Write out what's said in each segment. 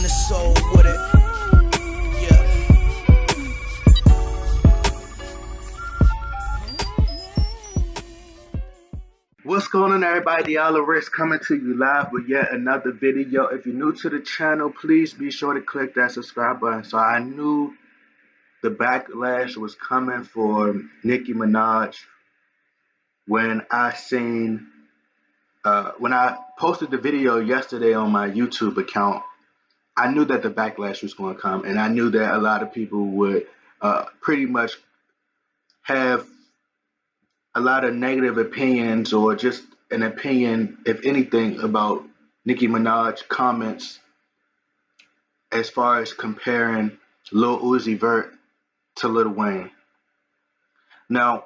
on the soul with it. Yeah. What's going on, everybody? Y'all Risk coming to you live with yet another video. If you're new to the channel, please be sure to click that subscribe button. So I knew the backlash was coming for Nicki Minaj when I posted the video yesterday on my YouTube account. I knew that the backlash was going to come, and I knew that a lot of people would pretty much have a lot of negative opinions, or just an opinion, if anything, about Nicki Minaj comments as far as comparing Lil Uzi Vert to Lil Wayne. Now,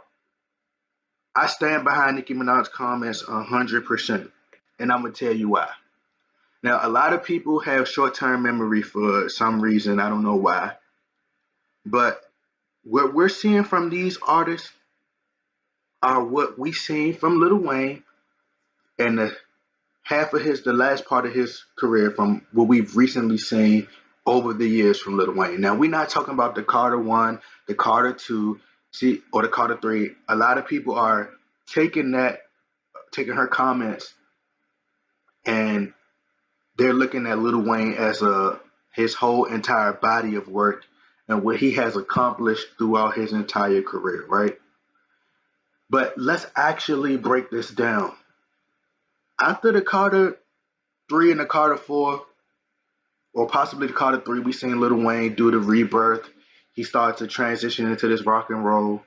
I stand behind Nicki Minaj's comments 100%, and I'm going to tell you why. Now, a lot of people have short-term memory for some reason. I don't know why. But what we're seeing from these artists are what we seen from Lil Wayne and the last part of his career from what we've recently seen over the years from Lil Wayne. Now, we're not talking about the Carter 1, the Carter 2, or the Carter 3. A lot of people are taking her comments, and they're looking at Lil Wayne as his whole entire body of work and what he has accomplished throughout his entire career, right? But let's actually break this down. After the Carter 3 and the Carter 4, or possibly the Carter 3, we seen Lil Wayne do the rebirth. He started to transition into this rock and roll.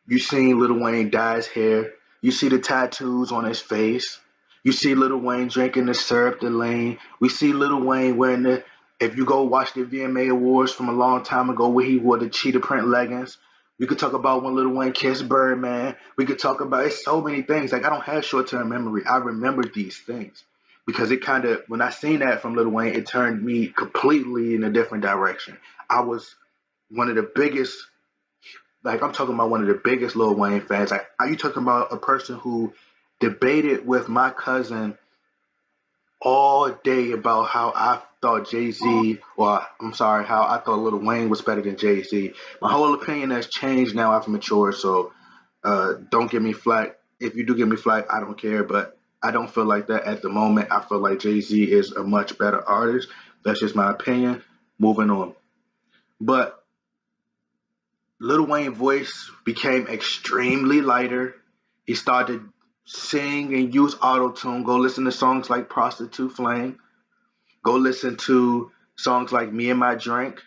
You seen Lil Wayne dye his hair. You see the tattoos on his face. You see Lil Wayne drinking the syrup, the lean. We see Lil Wayne wearing if you go watch the VMA Awards from a long time ago where he wore the cheetah print leggings. We could talk about when Lil Wayne kissed Birdman. We could talk about so many things. Like, I don't have short-term memory. I remember these things because it kind of, when I seen that from Lil Wayne, it turned me completely in a different direction. I was one of the biggest, I'm talking about one of the biggest Lil Wayne fans. Are you talking about a person who debated with my cousin all day about how I thought Jay-Z, or I'm sorry, how I thought Lil Wayne was better than Jay-Z. My whole opinion has changed now. I've matured, so don't give me flack. If you do give me flack, I don't care, but I don't feel like that at the moment. I feel like Jay-Z is a much better artist. That's just my opinion. Moving on. But Lil Wayne's voice became extremely lighter. He started sing and use auto-tune. Go listen to songs like Prostitute Flame. Go listen to songs like Me and My Drink.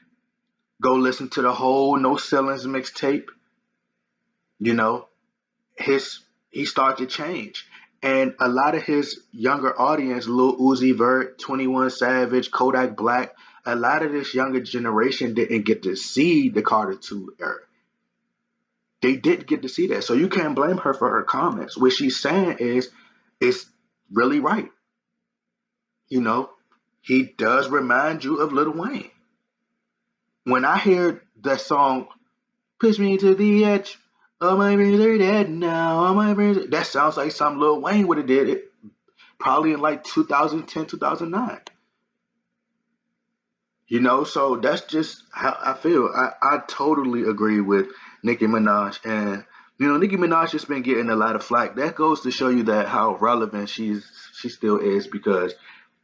Go listen to the whole No Ceilings mixtape. You know, he started to change. And a lot of his younger audience, Lil Uzi Vert, 21 Savage, Kodak Black, a lot of this younger generation didn't get to see the Carter 2 era. They didn't get to see that. So you can't blame her for her comments. What she's saying is, it's really right. You know, he does remind you of Lil Wayne. When I hear that song, push me to the edge, all my friends are dead now, all my friends, that sounds like some Lil Wayne would have did it, probably in like 2010, 2009. You know, so that's just how I feel. I totally agree with Nicki Minaj. And, you know, Nicki Minaj has been getting a lot of flack. That goes to show you that how relevant she still is, because,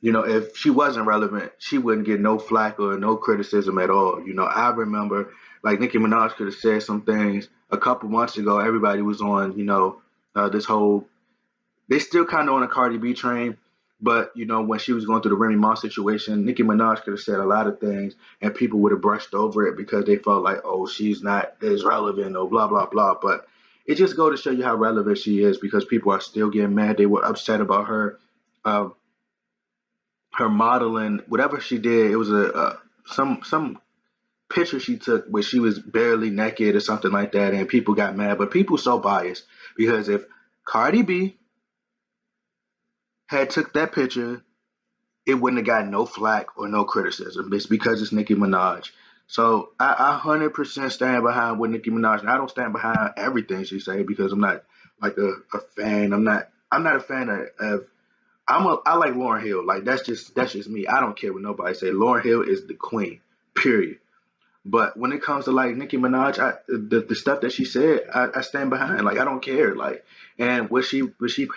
you know, if she wasn't relevant, she wouldn't get no flack or no criticism at all. You know, I remember, like, Nicki Minaj could have said some things a couple months ago. Everybody was on, you know, this whole, they still kind of on a Cardi B train. But, you know, when she was going through the Remy Ma situation, Nicki Minaj could have said a lot of things and people would have brushed over it because they felt like, oh, she's not as relevant or blah, blah, blah. But it just goes to show you how relevant she is, because people are still getting mad. They were upset about her her modeling, whatever she did. It was some picture she took where she was barely naked or something like that, and people got mad. But people so biased, because if Cardi B had took that picture, it wouldn't have got no flack or no criticism. It's because it's Nicki Minaj. So I 100% stand behind what Nicki Minaj, and I don't stand behind everything she say, because I'm not like a fan. I'm not a fan of I like Lauryn Hill. Like that's just me. I don't care what nobody say. Lauryn Hill is the queen. Period. But when it comes to like Nicki Minaj, the stuff that she said, I stand behind. Like I don't care. Like and what she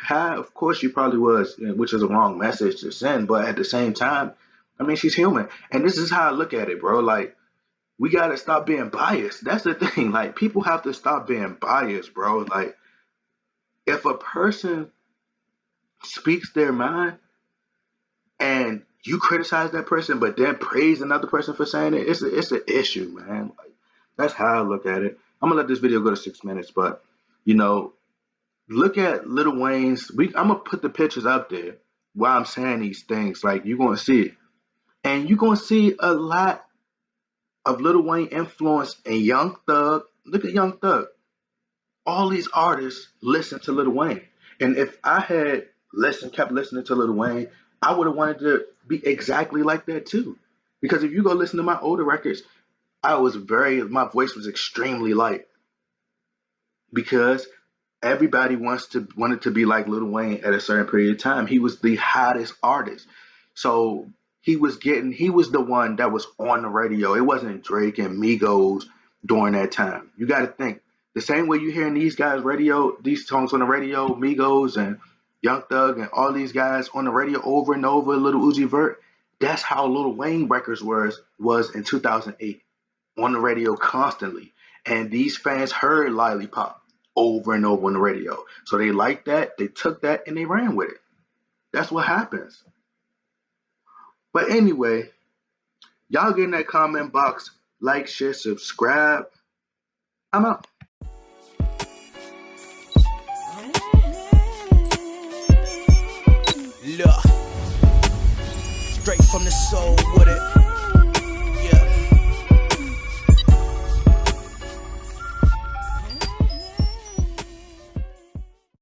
had, of course she probably was, which is a wrong message to send. But at the same time, I mean she's human, and this is how I look at it, bro. Like we gotta stop being biased. That's the thing. Like people have to stop being biased, bro. Like if a person speaks their mind and you criticize that person, but then praise another person for saying it, it's an issue, man. Like that's how I look at it. I'm gonna let this video go to 6 minutes, but you know, look at Lil Wayne's. I'm gonna put the pictures up there while I'm saying these things. Like you're gonna see it, and you're gonna see a lot of Lil Wayne influence in Young Thug. Look at Young Thug. All these artists listen to Lil Wayne. And if I had kept listening to Lil Wayne, I would have wanted to be exactly like that too. Because if you go listen to my older records, my voice was extremely light because everybody wanted to be like Lil Wayne at a certain period of time. He was the hottest artist. So he was the one that was on the radio. It wasn't Drake and Migos during that time. You got to think the same way you hearing these songs on the radio, Migos and Young Thug and all these guys on the radio over and over, Lil Uzi Vert. That's how Lil Wayne records was in 2008 on the radio constantly. And these fans heard Lollipop over and over on the radio. So they liked that, they took that, and they ran with it. That's what happens. But anyway, y'all get in that comment box, like, share, subscribe. I'm out. Look, straight from the soul with it.